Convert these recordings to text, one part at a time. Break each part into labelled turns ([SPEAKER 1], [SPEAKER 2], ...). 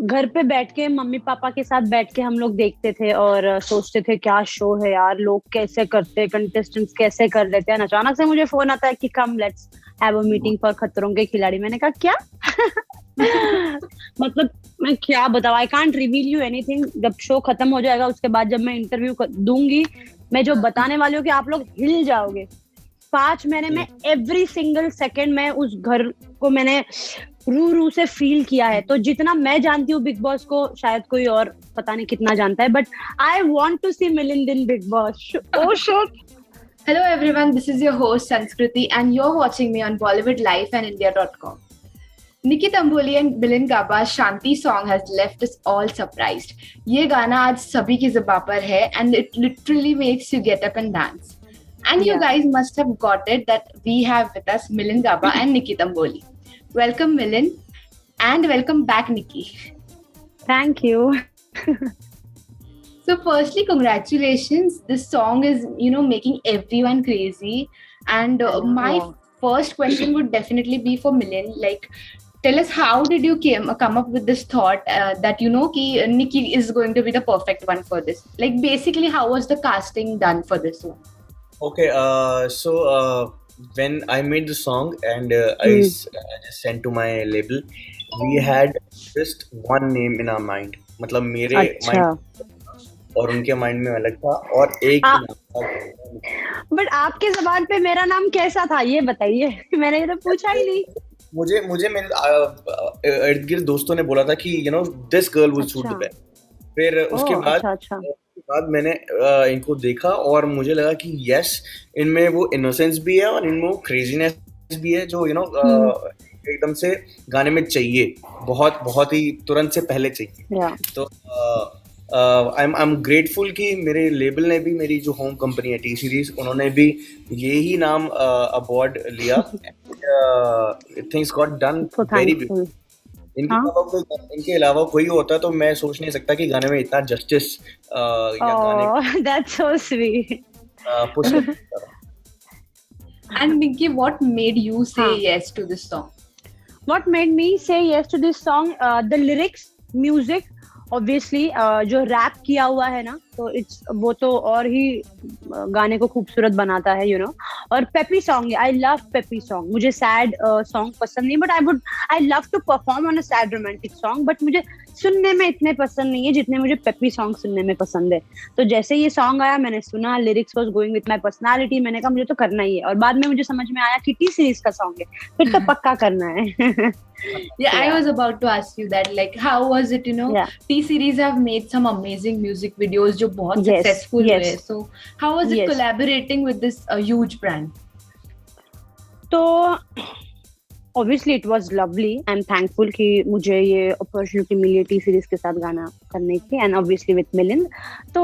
[SPEAKER 1] घर पे बैठ के मम्मी पापा के साथ बैठ के हम लोग देखते थे और सोचते थे क्या शो है यार, लोग कैसे करते हैं, कंटेस्टेंट्स कैसे कर लेते हैं। अचानक से मुझे फोन आता है कि come let's have a meeting for खतरों के खिलाड़ी। मैंने कहा क्या? मतलब मैं क्या बताऊं, I can't reveal you anything. जब शो खत्म हो जाएगा उसके बाद जब मैं इंटरव्यू दूंगी, मैं जो बताने वाली हूँ कि आप लोग हिल जाओगे। 5 महीने में एवरी सिंगल सेकेंड में उस घर को मैंने रू से फील किया है। तो जितना मैं जानती हूँ बिग बॉस को, शायद कोई और पता नहीं कितना जानता है, but I want to see Milind in Bigg Boss. Oh shit!
[SPEAKER 2] Hello everyone, this is your host Sanskriti and you're watching me on Bollywood Life and India.com. Nikki Tamboli and Milind Gaba's Shanti song has left us all surprised. ये गाना आज सभी की ज़ुबान पर है and it literally makes you get up and dance. And you guys must have got it that we have with us Milind Gaba and Nikki Tamboli. Welcome Milind and welcome back Nikki.
[SPEAKER 1] Thank you.
[SPEAKER 2] So firstly, congratulations. This song is, making everyone crazy. And my first question would definitely be for Milind. Like, tell us, how did you come up with this thought that, ki Nikki is going to be the perfect one for this? Like, basically, how was the casting done for this one?
[SPEAKER 3] Okay, so when I made the song and I just sent to my label, we had just one name in our mind. मतलब मेरे mind और उनके mind में अलग था और एक नाम था।
[SPEAKER 1] बट आपके ज़बान पे मेरा नाम कैसा था ये बताइए, मैंने ये तो पूछा ही नहीं।
[SPEAKER 3] मुझे मेरे इर्द गिर्द दोस्तों ने बोला था कि this girl would suit the best. फिर उसके बाद मैंने इनको देखा और मुझे लगा कि यस, इनमें वो इनोसेंस भी है और इनमें वो क्रेजीनेस भी है जो एकदम से गाने में चाहिए, बहुत ही तुरंत से पहले चाहिए। तो आई एम ग्रेटफुल कि मेरे लेबल ने भी, मेरी जो होम कंपनी है टी सीरीज, उन्होंने भी यही नाम अवार्ड लिया। Things got done very beautiful. इनके अलावा कोई होता तो मैं सोच नहीं सकता कि गाने में इतना जस्टिस या गाने
[SPEAKER 1] that's so sweet.
[SPEAKER 2] And Nikki, what made you say yes to this song?
[SPEAKER 1] What made me say yes to this song? The lyrics, music, obviously, जो रैप किया हुआ है ना, तो वो तो और ही गाने को खूबसूरत बनाता है, और पेपी सॉन्ग है। I love peppy song. मुझे सैड सॉन्ग पसंद नहीं, but I love to perform on a sad romantic song, but मुझे सुनने में इतने पसंद नहीं है जितने मुझे पेपी सॉन्ग सुनने में पसंद है। तो जैसे ये सॉन्ग आया, मैंने सुना, lyrics was going with my personality, मैंने कहा मुझे तो करना ही है। और बाद में मुझे समझ में आया कि टी सीरीज का सॉन्ग है, फिर तो पक्का करना है।
[SPEAKER 2] Yeah, I was about to ask you that, like, how was it, T series have made some amazing music videos जो बहुत successful हुए। So how was it collaborating with this huge brand?
[SPEAKER 1] तो obviously it was lovely. I'm thankful कि मुझे ये opportunity मिली है T series के साथ गाना करने की, and obviously with मिलिंद। तो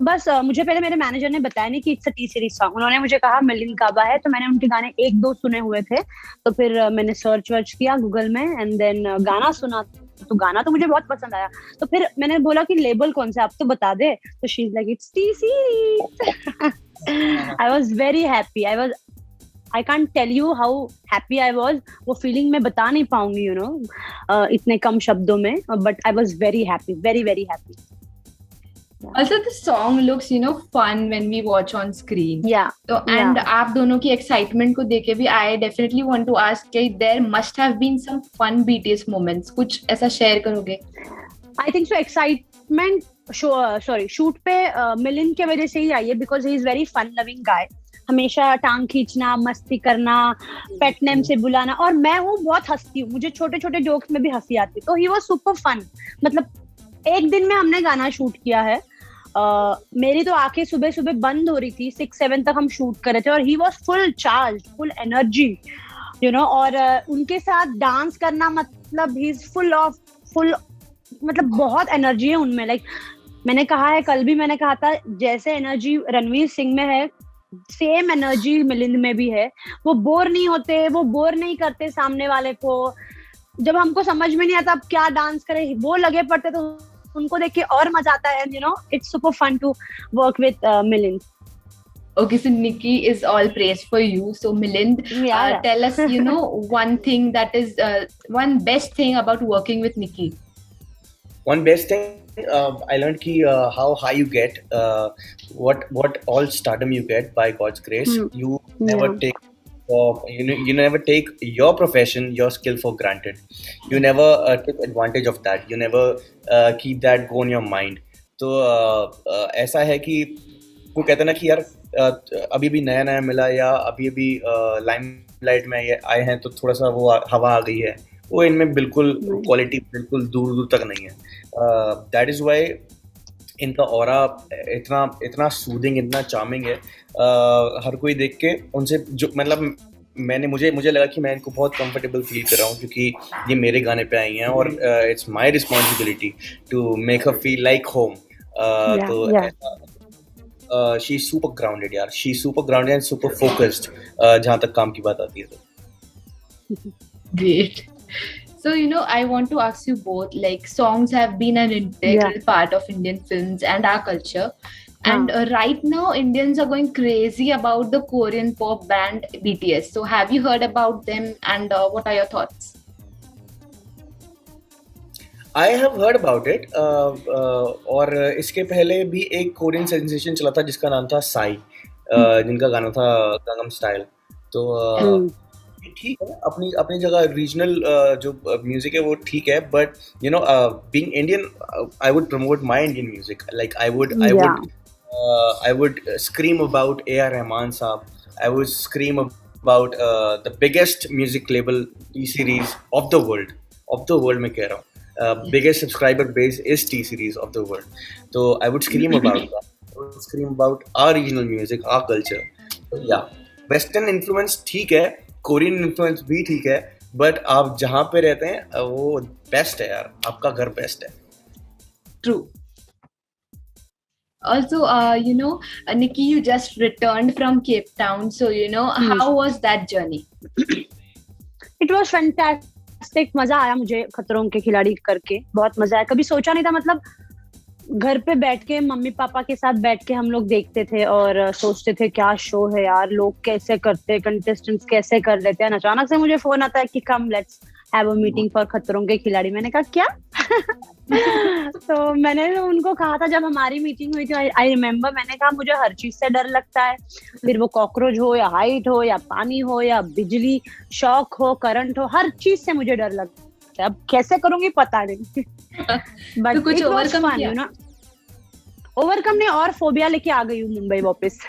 [SPEAKER 1] बस मुझे पहले मेरे मैनेजर ने बताया नहीं कि it's a T series song. उन्होंने मुझे कहा मिलिंद गाबा है, तो मैंने उनके गाने 1-2 सुने हुए थे, तो फिर मैंने सर्च वर्च किया गूगल में एंड देन गाना सुना। तो गाना तो मुझे बहुत पसंद आया, तो फिर मैंने बोला कि लेबल कौन सा, आप तो बता दे। तो she is like it's T series. I was very happy. I can't tell you how happy I was. वो feeling मैं बता नहीं पाऊंगी, इतने कम शब्दों में, but I was very happy, very very happy.
[SPEAKER 2] Also, the song looks, fun when we watch on screen.
[SPEAKER 1] Yeah.
[SPEAKER 2] So, and आप दोनों की excitement को देख के भी I definitely want to ask कि there must have been some fun BTS moments. कुछ ऐसा share करोगे?
[SPEAKER 1] I think so. Excitement, shoot पे मिलिंद के वजह से ही आई है, because he is very fun loving guy. हमेशा टांग खींचना, मस्ती करना, पेट नेम से बुलाना, और मैं हूँ बहुत हंसती हूँ, मुझे छोटे छोटे जोक्स में भी हंसी आती। तो ही वाज सुपर फन। मतलब एक दिन में हमने गाना शूट किया है। मेरी तो आंखें सुबह सुबह बंद हो रही थी, 6-7 तक हम शूट कर रहे थे, और he was full charge, full energy, और उनके साथ डांस करना, मतलब ही इज फुल मतलब बहुत एनर्जी है उनमें। लाइक मैंने कहा है, कल भी मैंने कहा था, जैसे एनर्जी रणवीर सिंह में है, सेम एनर्जी मिलिंद में भी है। वो बोर नहीं होते, वो बोर नहीं करते सामने वाले को। जब हमको समझ में नहीं आता अब क्या डांस करें, वो लगे पड़ते, तो उनको देख के और मजा आता है। It's super fun to work with Milind.
[SPEAKER 2] Okay, so Nikki is all praise for you. So Milind, tell us, one thing that is one best thing about working with Nikki.
[SPEAKER 3] one best thing I learned ki how high you get, what all stardom you get by God's grace. You never take you never take your profession, your skill for granted. You never take advantage of that. You never keep that go in your mind. तो ऐसा है कि वो कहते हैं ना कि यार अभी भी नया नया मिला या अभी भी लाइमलाइट में आए हैं तो थोड़ा सा वो हवा आ गई है, वो इनमें बिल्कुल क्वालिटी बिल्कुल दूर दूर तक नहीं है. दैट इज़ वाई इनका ऑरा इतना इतना सूदिंग, इतना चार्मिंग है. हर कोई देख के उनसे जो मतलब मुझे लगा कि मैं इनको बहुत कंफर्टेबल फील कर रहा हूँ क्योंकि ये मेरे गाने पे आई हैं और it's my responsibility to make her feel like home. तो शी इज सुपर ग्राउंडेड यार, she is super grounded and super focused जहाँ तक काम की बात आती है. तो
[SPEAKER 2] great. So, I want to ask you both, like, songs have been an integral part of Indian films and our culture. And right now, Indians are going crazy about the Korean pop band BTS. So, have you heard about them and what are your thoughts?
[SPEAKER 3] I have heard about it. और इसके पहले भी एक Korean sensation चला था जिसका नाम था साई, जिनका गाना था गंगनम स्टाइल. तो ठीक है, अपनी अपनी जगह रीजनल जो म्यूजिक है वो ठीक है, but being Indian I would promote my Indian music. Like I would scream about A.R. Rahman साहब. I would scream about the biggest music label T-Series of the world मैं कह रहा हूँ. Biggest subscriber base is T-Series of the world. So I would scream about that. I would scream about our regional music, our culture. So, yeah, Western influence ठीक है, Korean influence भी ठीक है, but आप जहाँ पे रहते हैं वो बेस्ट है यार, आपका घर बेस्ट है.
[SPEAKER 2] True. Also, Nikki, you just returned from Cape Town. So, how was that journey?
[SPEAKER 1] It was fantastic. मजा आया मुझे खतरों के खिलाड़ी करके, बहुत मजा आया. कभी सोचा नहीं था, मतलब घर पे बैठ के मम्मी पापा के साथ बैठ के हम लोग देखते थे और सोचते थे क्या शो है यार, लोग कैसे करते, कंटेस्टेंट्स कैसे कर लेते हैं. अचानक से मुझे फोन आता है कि come let's have a meeting for खतरों के खिलाड़ी. मैंने कहा क्या? तो मैंने उनको कहा था जब हमारी मीटिंग हुई थी, आई रिमेम्बर, मैंने कहा मुझे हर चीज से डर लगता है, फिर वो कॉकरोच हो या हाइट हो या पानी हो या बिजली शॉक हो, करंट हो, हर चीज से मुझे डर लगता है. अब कैसे करूंगी पता नहीं.
[SPEAKER 2] तो कुछ ओवरकम किया ना?
[SPEAKER 1] ओवरकम नहीं, और फोबिया लेके आ गई हूँ मुंबई वापस.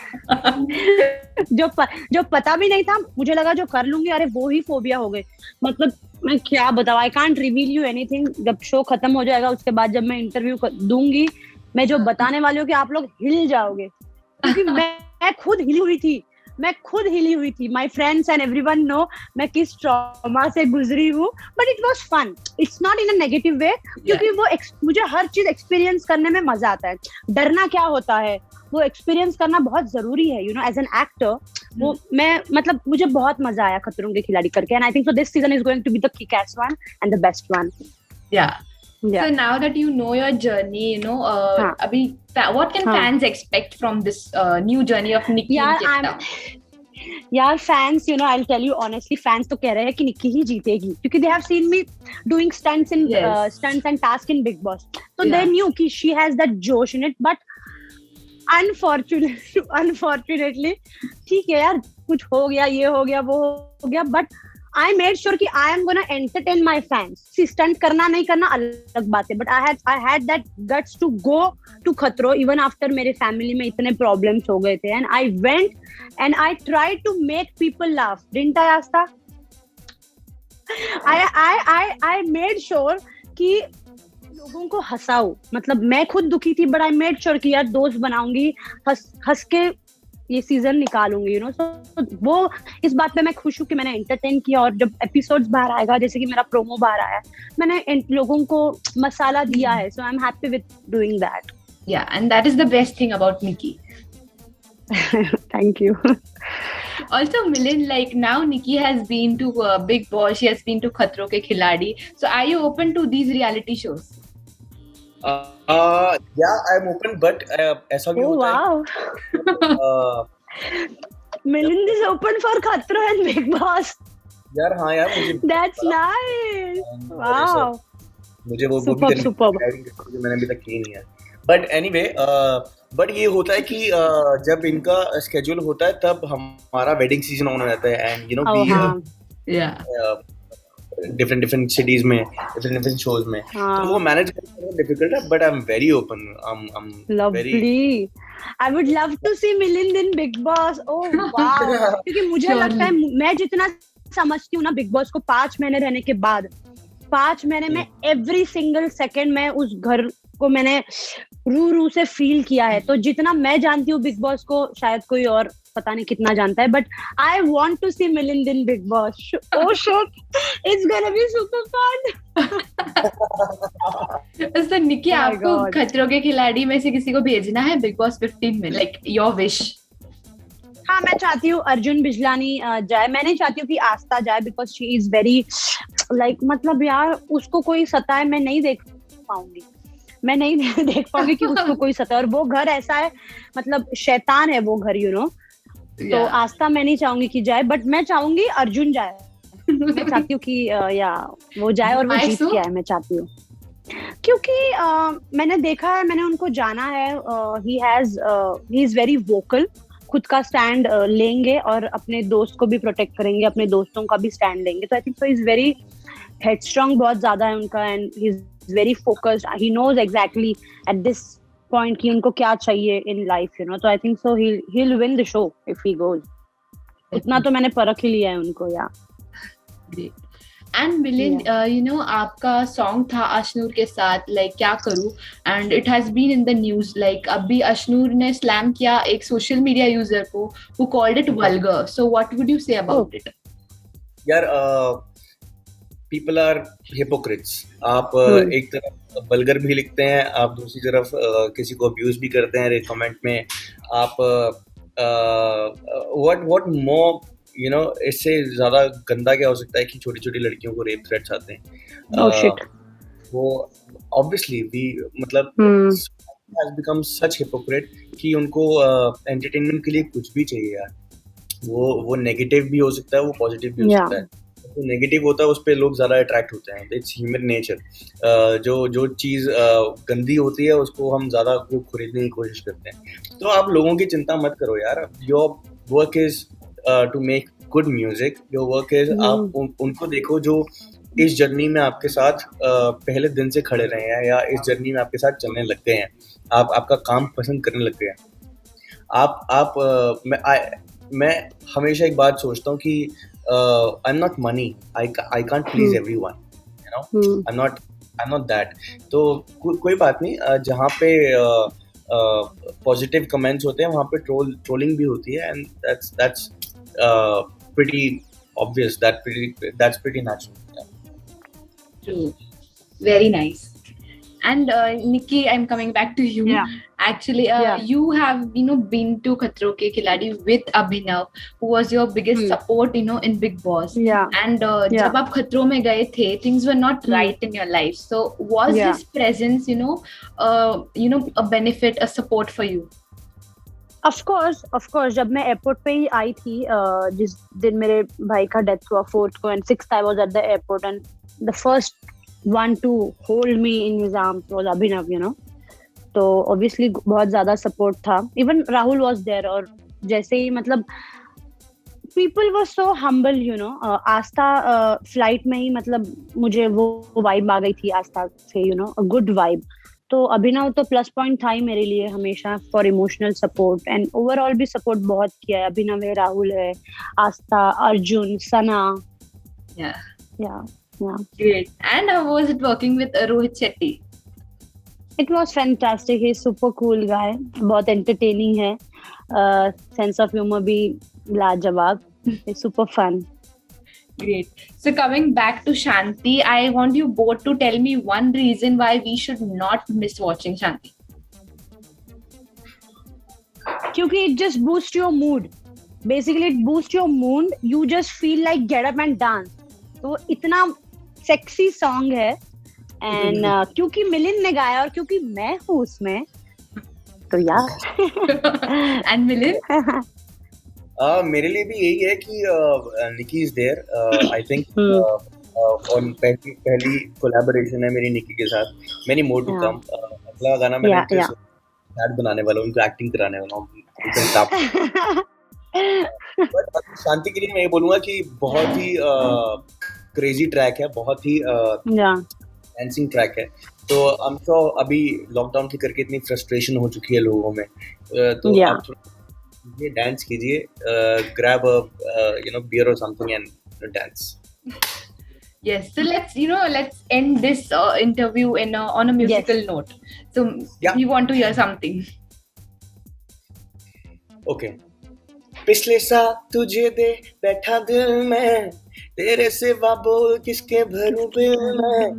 [SPEAKER 1] जो पता भी नहीं था, मुझे लगा जो कर लूंगी, अरे वो ही फोबिया हो गए. मतलब मैं क्या बताऊं, I can't reveal you anything. जब शो खत्म हो जाएगा उसके बाद जब मैं इंटरव्यू दूंगी, मैं जो बताने वाली हूँ कि आप लोग हिल जाओगे, क्योंकि मैं खुद हिली हुई थी. My friends and everyone know मैं किस ट्रॉमा से गुजरी हूँ, but it was fun. It's not in a negative way, क्योंकि वो मुझे हर चीज एक्सपीरियंस करने में मजा आता है. डरना क्या होता है, वो एक्सपीरियंस करना बहुत जरूरी है, एज एन एक्टर. वो मैं मतलब मुझे बहुत मजा आया खतरों के खिलाड़ी करके, and I think so this season is going to be the kickass one and the best one.
[SPEAKER 2] So now that you know your journey, abhi, what can fans expect from this new journey of Nikki in Cape Town?
[SPEAKER 1] यार fans, I'll tell you honestly, fans तो कह रहे हैं कि निक्की ही जीतेगी, क्योंकि they have seen me doing stunts and tasks in Big Boss. So they knew कि she has that josh in it, but unfortunately ठीक है यार, कुछ हो गया, ये हो गया, वो हो गया, but I made sure कि I am gonna entertain my fans. Stunt करना नहीं करना अलग बात है, but I had that guts to go to खतरों even after मेरे family में इतने problems हो गए थे, and I went and I tried to make people laugh. Didn't I, Asta? I made sure कि लोगों को हंसाओ. मतलब मैं खुद दुखी थी, but I made sure कि यार दोस्त बनाऊंगी, हंस के ये सीजन निकालूंगी. So वो इस बात पे मैं खुश हूँ कि मैंने एंटरटेन किया, और जब एपिसोड्स बाहर आएगा, जैसे कि मेरा प्रोमो बाहर आया, मैंने लोगों को मसाला दिया है. So I'm happy with doing that.
[SPEAKER 2] Yeah, and that is the best thing about Nikki.
[SPEAKER 1] Thank you.
[SPEAKER 2] Also, Milind, like now Nikki has been to Big Boss, she has been to Khatron Ke Khiladi. So are you open to these reality shows?
[SPEAKER 3] Yeah, I'm open, but ऐसा भी होता
[SPEAKER 1] है. Milind is open for Khatron and Big Boss.
[SPEAKER 3] यार हाँ यार, मुझे
[SPEAKER 1] That's nice. Wow.
[SPEAKER 3] मुझे वो भी करनी है जो मैंने अभी तक की नहीं है। बट एनीवे, बट ये होता है कि जब इनका स्केड्यूल होता है तब हमारा वेडिंग सीजन ऑन हो जाता है, and you know different cities में डिफरेंट शोज में, तो वो मैनेज करना डिफिकल्ट है, but I am very open, I am very
[SPEAKER 1] I would love to see Milind in Big Boss. Oh wow! क्योंकि मुझे लगता है, मैं जितना समझती हूँ ना Big Boss को, 5 महीने रहने के बाद, 5 महीने में every single second में उस घर को मैंने रू से फील किया है। तो जितना मैं जानती हूँ Big Boss को, शायद कोई और पता नहीं कितना जानता है, but I want to see Milind in Big Boss. Oh shit! It's gonna be super fun.
[SPEAKER 2] तो निकी, आपको खतरों के खिलाड़ी में से किसी को भेजना है Big Boss 15 में, like your wish?
[SPEAKER 1] हाँ, मैं चाहती हूँ अर्जुन बिजलानी जाए। मैं नहीं चाहती हूँ कि आस्था जाए, because she is very like, मतलब यार उसको कोई सताए, मैं नहीं देख पाऊंगी, मैं नहीं देख पाऊंगी कि उसको कोई सताए। और वो घर ऐसा है, मतलब शैतान है वो घर, यू नो। तो आस्था मैं नहीं चाहूंगी कि जाए, बट मैं चाहूंगी अर्जुन जाए। मैं चाहती हूँ कि या वो जाए और वो जीत के आए, मैं चाहती हूँ। क्योंकि मैंने देखा है, मैंने उनको जाना है, ही इज वेरी वोकल, खुद का स्टैंड लेंगे और अपने दोस्त को भी प्रोटेक्ट करेंगे, अपने दोस्तों का भी स्टैंड लेंगे। तो I think so is very headstrong, बहुत ज्यादा है उनका, and he is very focused, he knows exactly at this point कि उनको क्या चाहिए इन लाइफ, यू नो। तो I think so he will win the show if he goes. इतना तो मैंने परख ही लिया है उनको, yeah.
[SPEAKER 2] And Milind, you know, आपका सॉन्ग था अशनूर के साथ, लाइक क्या करूं, and it has been in the news. Like अभी अशनूर ने स्लैम किया एक सोशल मीडिया यूजर को, who called it vulgar. So what would you say about it?
[SPEAKER 3] यार, पीपल आर हिपोक्रिट्स। आप एक तरफ वल्गर भी लिखते हैं, आप दूसरी तरफ किसी को अब्यूज भी करते हैं कमेंट में। आप व्हाट मोर, यू नो, इससे ज्यादा गंदा क्या हो सकता है कि छोटी छोटी लड़कियों को रेप थ्रेट्स आते हैं। वो ऑब्वियसली भी, मतलब has become such hypocrite कि उनको एंटरटेनमेंट के लिए कुछ भी चाहिए यार। वो नेगेटिव भी हो सकता है, वो पॉजिटिव भी हो सकता है। तो नेगेटिव होता है, उस पे लोग ज्यादा अट्रैक्ट होते हैं। It's human nature. जो चीज गंदी होती है उसको हम ज्यादा खरीदने की कोशिश करते हैं। तो आप लोगों की चिंता मत करो यार। Your work is to make good music. Your work is, आप उनको देखो जो इस जर्नी में आपके साथ पहले दिन से खड़े रहे हैं, या इस जर्नी में आपके साथ चलने लग गए हैं, आपका काम पसंद करने लग गए हैं। मैं हमेशा एक बात सोचता हूँ कि I am not money, I can't please everyone, you know, I am not that. तो कोई बात नहीं, जहाँ पे पॉजिटिव कमेंट्स होते हैं वहाँ पे ट्रोलिंग भी होती है, and that's pretty obvious, that's pretty natural.
[SPEAKER 2] True. Very nice. And Nikki, I'm coming back to you.
[SPEAKER 1] Yeah.
[SPEAKER 2] Actually, you have, you know, been to Khatron Ke Khiladi with Abhinav, who was your biggest support, you know, in Big Boss.
[SPEAKER 1] Yeah.
[SPEAKER 2] And जब आप खतरों में गए थे, things were not right in your life. So was his presence, you know, a benefit, a support for you?
[SPEAKER 1] Of course, जब मैं airport पे ही आई थी, जिस दिन मेरे भाई का डेथ हुआ 4th को, and 6th I was at the airport, and the first one to hold me in his arms was Abhinav, you know. तो obviously बहुत ज्यादा सपोर्ट था। Even Rahul was there, और जैसे ही, मतलब people were so humble, you know. Aastha flight में ही, मतलब मुझे वो वाइब आ गई थी आस्था से, you know, a good vibe। तो अभिनव तो प्लस पॉइंट था ही मेरे लिए हमेशा, for emotional support, and overall भी सपोर्ट बहुत किया है। अभिनव है, राहुल है, आस्था, अर्जुन, सना।
[SPEAKER 2] Yeah. Great. And how was it working with Rohit Shetty?
[SPEAKER 1] It was fantastic. He's super cool guy. बहुत entertaining है, sense of humor भी लाजवाब। It's super fun.
[SPEAKER 2] Great. So coming back to Shanti, I want you both to tell me one reason why we should not miss watching Shanti.
[SPEAKER 1] क्योंकि it just boosts your mood. Basically, it boosts your mood. You just feel like get up and dance. तो इतना sexy song है, and क्योंकि मिलिंद ने गाया और क्योंकि मैं हूँ उसमें, तो यार।
[SPEAKER 2] एंड मिलिंद,
[SPEAKER 3] मेरे लिए भी यही है कि निकी इज देयर। आई थिंक और पहली कोलैबोरेशन है मेरी निकी के साथ. Many more to come. अगला गाना मैंने ऐड बनाने वाला हूँ, उनको एक्टिंग कराने वाला हूँ. बट शांति के लिए मैं ये बोलूँगा कि बहुत ही क्रेजी ट्रैक है, बहुत ही डांसिंग ट्रैक है. तो आई एम श्योर अभी लॉकडाउन के करके इतनी फ्रस्ट्रेशन हो चुकी है लोगों में, तो आप ये डांस कीजिए, grab a beer or something and dance.
[SPEAKER 2] Yes, so let's end this interview on a musical note. So we want to hear something.
[SPEAKER 3] Okay. पिछले सा तुझे दे बैठा दिल में, तेरे सिवा बोल किसके भरूं बिल में.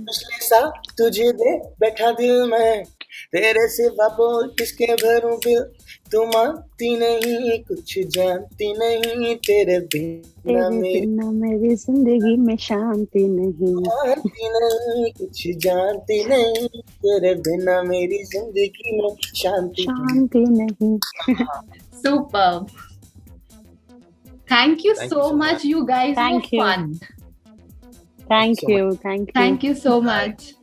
[SPEAKER 3] पिछले सा तुझे दे बैठा दिल में, तेरे सिवा बोल किसके भरूं बिल. तू मानती नहीं कुछ जानती नहीं, तेरे बिना
[SPEAKER 1] मेरी जिंदगी में शांति नहीं.
[SPEAKER 3] मानती नहीं कुछ जानती नहीं, तेरे बिना मेरी जिंदगी में शांति
[SPEAKER 1] नहीं.
[SPEAKER 2] Superb. Thank you so much, you guys.
[SPEAKER 1] Thank you.
[SPEAKER 2] Fun.
[SPEAKER 1] Thank you so much.